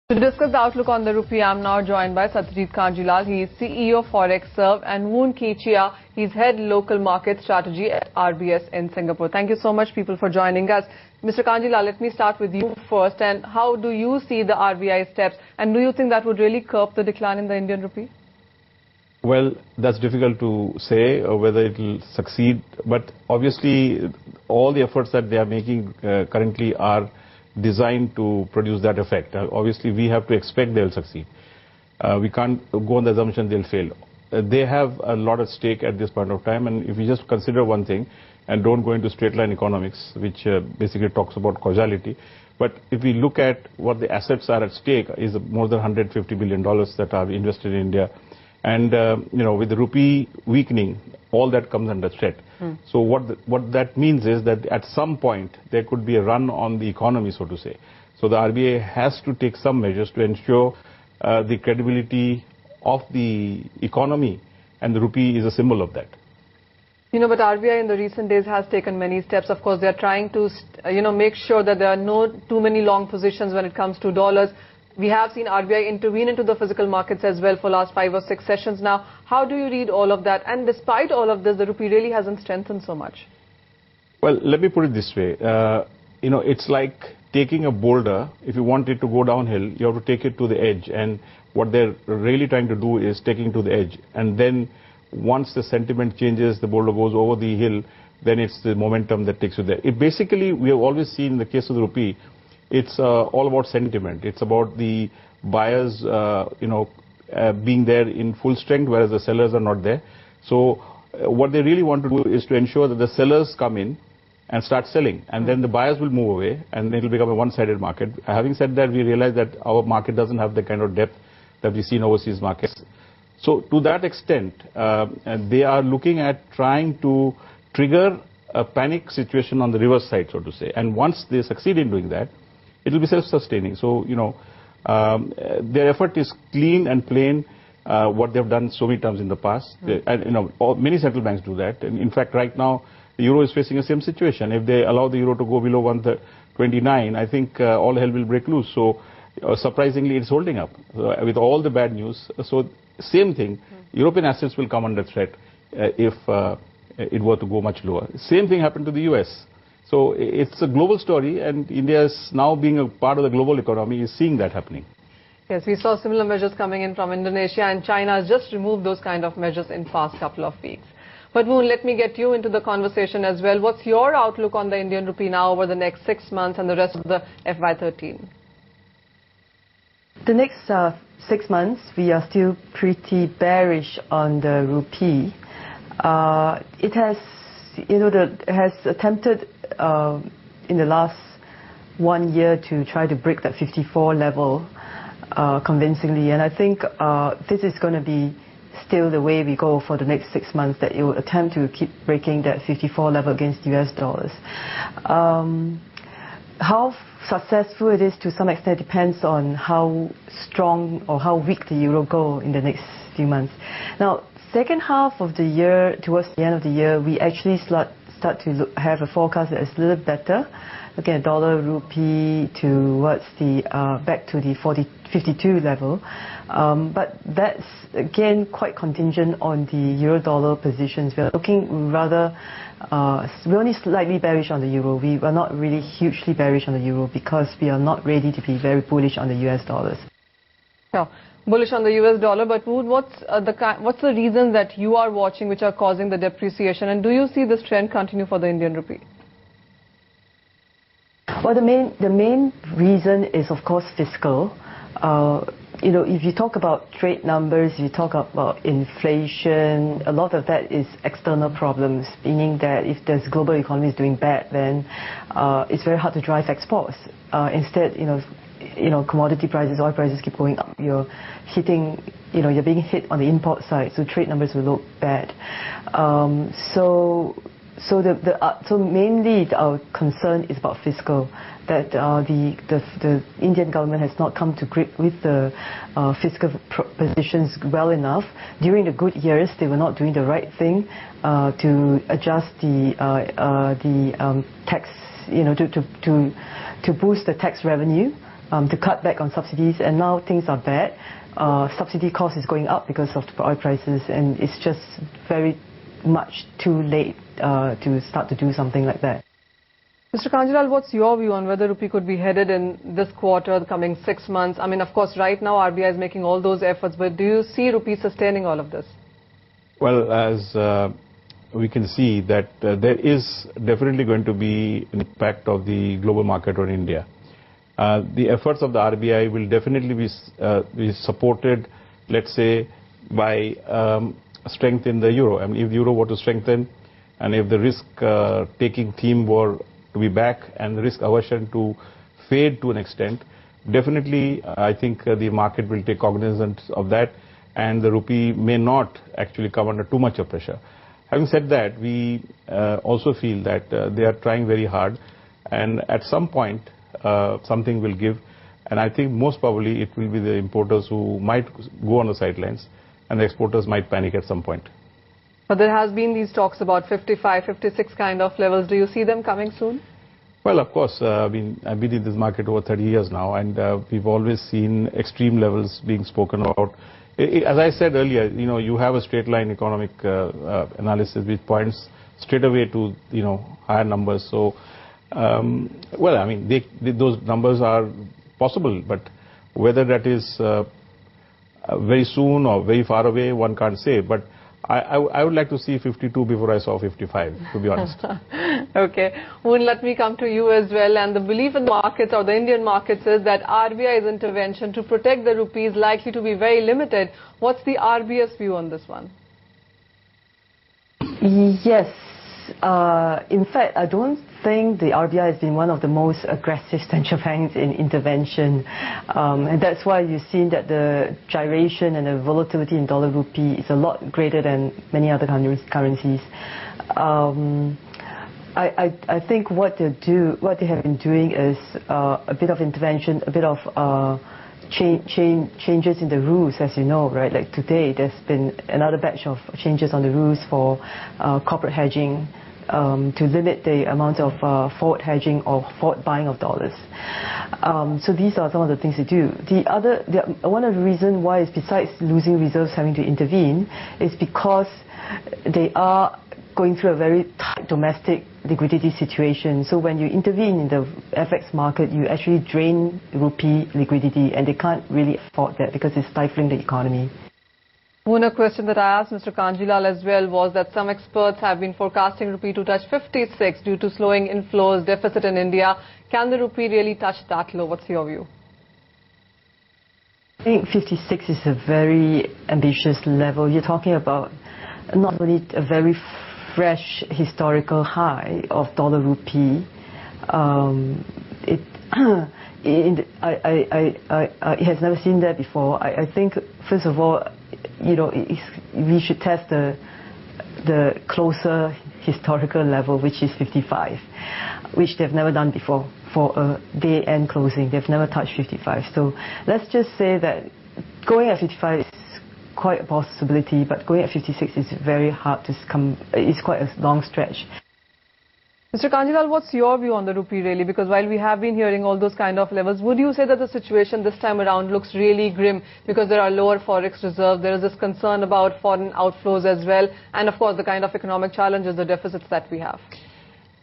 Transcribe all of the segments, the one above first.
To discuss the outlook on the rupee, I'm now joined by Satyajit Kanjilal. He is CEO ForexServe, and Woon Chia. He's head local market strategy at RBS in Singapore. Thank you so much, people, for joining us. Mr. Kanjilal, let me start with you first. And how do you see the RBI steps? And do you think that would really curb the decline in the Indian rupee? Well, that's difficult to say whether it will succeed. But obviously, all the efforts that they are making currently are designed to produce that effect. Obviously, we have to expect they'll succeed. We can't go on the assumption they'll fail. They have a lot at stake at this point of time, and if you just consider one thing and don't go into straight line economics, which basically talks about causality, but if we look at what the assets are at stake, is more than $150 billion that are invested in India. And, with the rupee weakening, all that comes under threat. So what that means is that at some point, there could be a run on the economy, so to say. So the RBI has to take some measures to ensure the credibility of the economy, and the rupee is a symbol of that. But RBI in the recent days has taken many steps. Of course, they are trying to, make sure that there are no too many long positions when it comes to dollars. We have seen RBI intervene into the physical markets as well for last 5 or 6 sessions now. How do you read all of that? And despite all of this, the rupee really hasn't strengthened so much. Well, let me put it this way. It's like taking a boulder. If you want it to go downhill, you have to take it to the edge. And what they're really trying to do is taking to the edge. And then once the sentiment changes, the boulder goes over the hill, then it's the momentum that takes you there. It basically, we have always seen in the case of the rupee, it's all about sentiment. It's about the buyers, being there in full strength, whereas the sellers are not there. So what they really want to do is to ensure that the sellers come in and start selling, and then the buyers will move away, and it will become a one-sided market. Having said that, we realize that our market doesn't have the kind of depth that we see in overseas markets. So to that extent, they are looking at trying to trigger a panic situation on the reverse side, so to say. And once they succeed in doing that, it will be self-sustaining. So, their effort is clean and plain, what they've done so many times in the past. And, many central banks do that. And in fact, right now, the euro is facing the same situation. If they allow the euro to go below 129, I think all hell will break loose. So, surprisingly, it's holding up with all the bad news. So, same thing, European assets will come under threat if it were to go much lower. Same thing happened to the US. So it's a global story, and India is now being a part of the global economy, is seeing that happening. Yes, we saw similar measures coming in from Indonesia, and China has just removed those kind of measures in past couple of weeks. But Woon, let me get you into the conversation as well. What's your outlook on the Indian rupee now over the next 6 months and the rest of the FY13? The next 6 months, we are still pretty bearish on the rupee. It has attempted in the last 1 year to try to break that 54 level convincingly, and I think this is going to be still the way we go for the next 6 months, that it will attempt to keep breaking that 54 level against US dollars. How successful it is to some extent depends on how strong or how weak the euro go in the next few months. Now, second half of the year, towards the end of the year, we actually start to have a forecast that is a little better. Again, dollar rupee towards the back to the 52 level, but that's again quite contingent on the euro dollar positions. We're looking rather, we're only slightly bearish on the euro. We are not really hugely bearish on the euro because we are not ready to be very bullish on the US dollars. Yeah. Bullish on the US dollar, but Woon, what's the reasons that you are watching which are causing the depreciation, and do you see this trend continue for the Indian rupee? Well, the main reason is, of course, fiscal. If you talk about trade numbers, you talk about inflation, a lot of that is external problems, meaning that if the global economy is doing bad, then it's very hard to drive exports. Instead, commodity prices, oil prices keep going up. You're being hit on the import side, so trade numbers will look bad. So mainly our concern is about fiscal, that the Indian government has not come to grip with the fiscal positions well enough. During the good years, they were not doing the right thing to adjust the tax, to boost the tax revenue to cut back on subsidies, and now things are bad. Subsidy cost is going up because of the oil prices, and it's just very much too late to start to do something like that. Mr. Kanjilal, what's your view on whether Rupee could be headed in this quarter, the coming 6 months? I mean, of course, right now RBI is making all those efforts, but do you see Rupee sustaining all of this? Well, as we can see that there is definitely going to be an impact of the global market on India. The efforts of the RBI will definitely be supported, let's say, by strength in the euro. I mean, if the euro were to strengthen, and if the risk-taking theme were to be back and the risk aversion to fade to an extent, definitely I think the market will take cognizance of that, and the rupee may not actually come under too much of pressure. Having said that, we also feel that they are trying very hard, and at some point something will give, and I think most probably it will be the importers who might go on the sidelines, and the exporters might panic at some point. But there has been these talks about 55, 56 kind of levels. Do you see them coming soon? Well, of course. I've been in this market over 30 years now, and we've always seen extreme levels being spoken about. As I said earlier, you have a straight line economic analysis which points straight away to, higher numbers. So, well, I mean, those numbers are possible, but whether that is very soon or very far away, one can't say. But I would like to see 52 before I saw 55, to be honest. Okay. Woon, let me come to you as well. And the belief in the markets or the Indian markets is that RBI's intervention to protect the rupee is likely to be very limited. What's the RBI's view on this one? Yes. In fact, I don't think the RBI has been one of the most aggressive central banks in intervention. And that's why you've seen that the gyration and the volatility in dollar rupee is a lot greater than many other currencies. I think what they have been doing is a bit of intervention, a bit of changes in the rules, as you know, right? Like today, there's been another batch of changes on the rules for corporate hedging to limit the amount of forward hedging or forward buying of dollars. So these are some of the things they do. One of the reasons why is, besides losing reserves having to intervene, is because they are going through a very tight domestic liquidity situation. So when you intervene in the FX market, you actually drain rupee liquidity, and they can't really afford that because it's stifling the economy. One question that I asked Mr. Kanjilal as well was that some experts have been forecasting rupee to touch 56 due to slowing inflows, deficit in India. Can the rupee really touch that low? What's your view? I think 56 is a very ambitious level. You're talking about not only a very fresh historical high of dollar rupee. It has never seen that before. I think, first of all, we should test the closer historical level, which is 55, which they've never done before for a day-end closing. They've never touched 55. So let's just say that going at 55 is quite a possibility, but going at 56 is very hard to come. It's quite a long stretch. Mr. Kanjilal, what's your view on the rupee really? Because while we have been hearing all those kind of levels, would you say that the situation this time around looks really grim because there are lower forex reserves, there is this concern about foreign outflows as well, and of course the kind of economic challenges, the deficits that we have?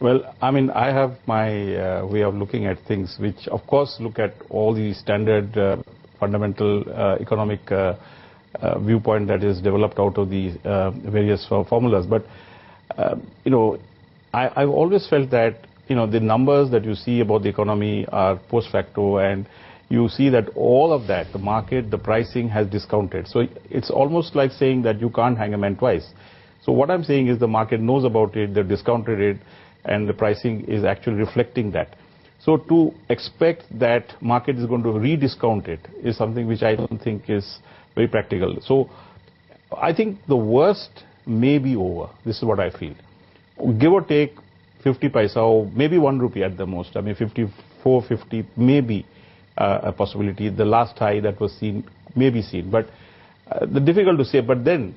Well, I mean, I have my way of looking at things, which of course look at all the standard fundamental economic viewpoint that is developed out of the various formulas. But, I've always felt that, the numbers that you see about the economy are post facto, and you see that all of that, the market, the pricing has discounted. So it's almost like saying that you can't hang a man twice. So what I'm saying is the market knows about it, they've discounted it, and the pricing is actually reflecting that. So to expect that market is going to rediscount it is something which I don't think is very practical. So I think the worst may be over. This is what I feel. Give or take 50 paisa or maybe 1 rupee at the most. I mean 54, 50 may be a possibility. The last high that was seen may be seen. But the difficult to say. But then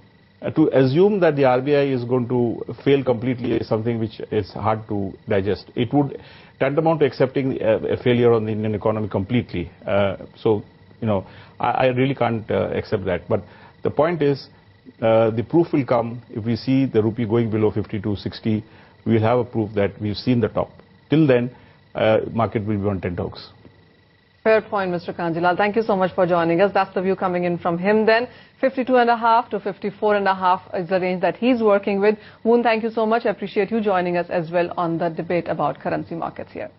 To assume that the RBI is going to fail completely is something which is hard to digest. It would tantamount to accepting a failure on the Indian economy completely. So, I really can't accept that. But the point is, the proof will come if we see the rupee going below 52.60. We will have a proof that we've seen the top. Till then, market will be on tenterhooks. Fair point, Mr. Kanjilal. Thank you so much for joining us. That's the view coming in from him then. 52.5 to 54.5 is the range that he's working with. Moon, thank you so much. I appreciate you joining us as well on the debate about currency markets here.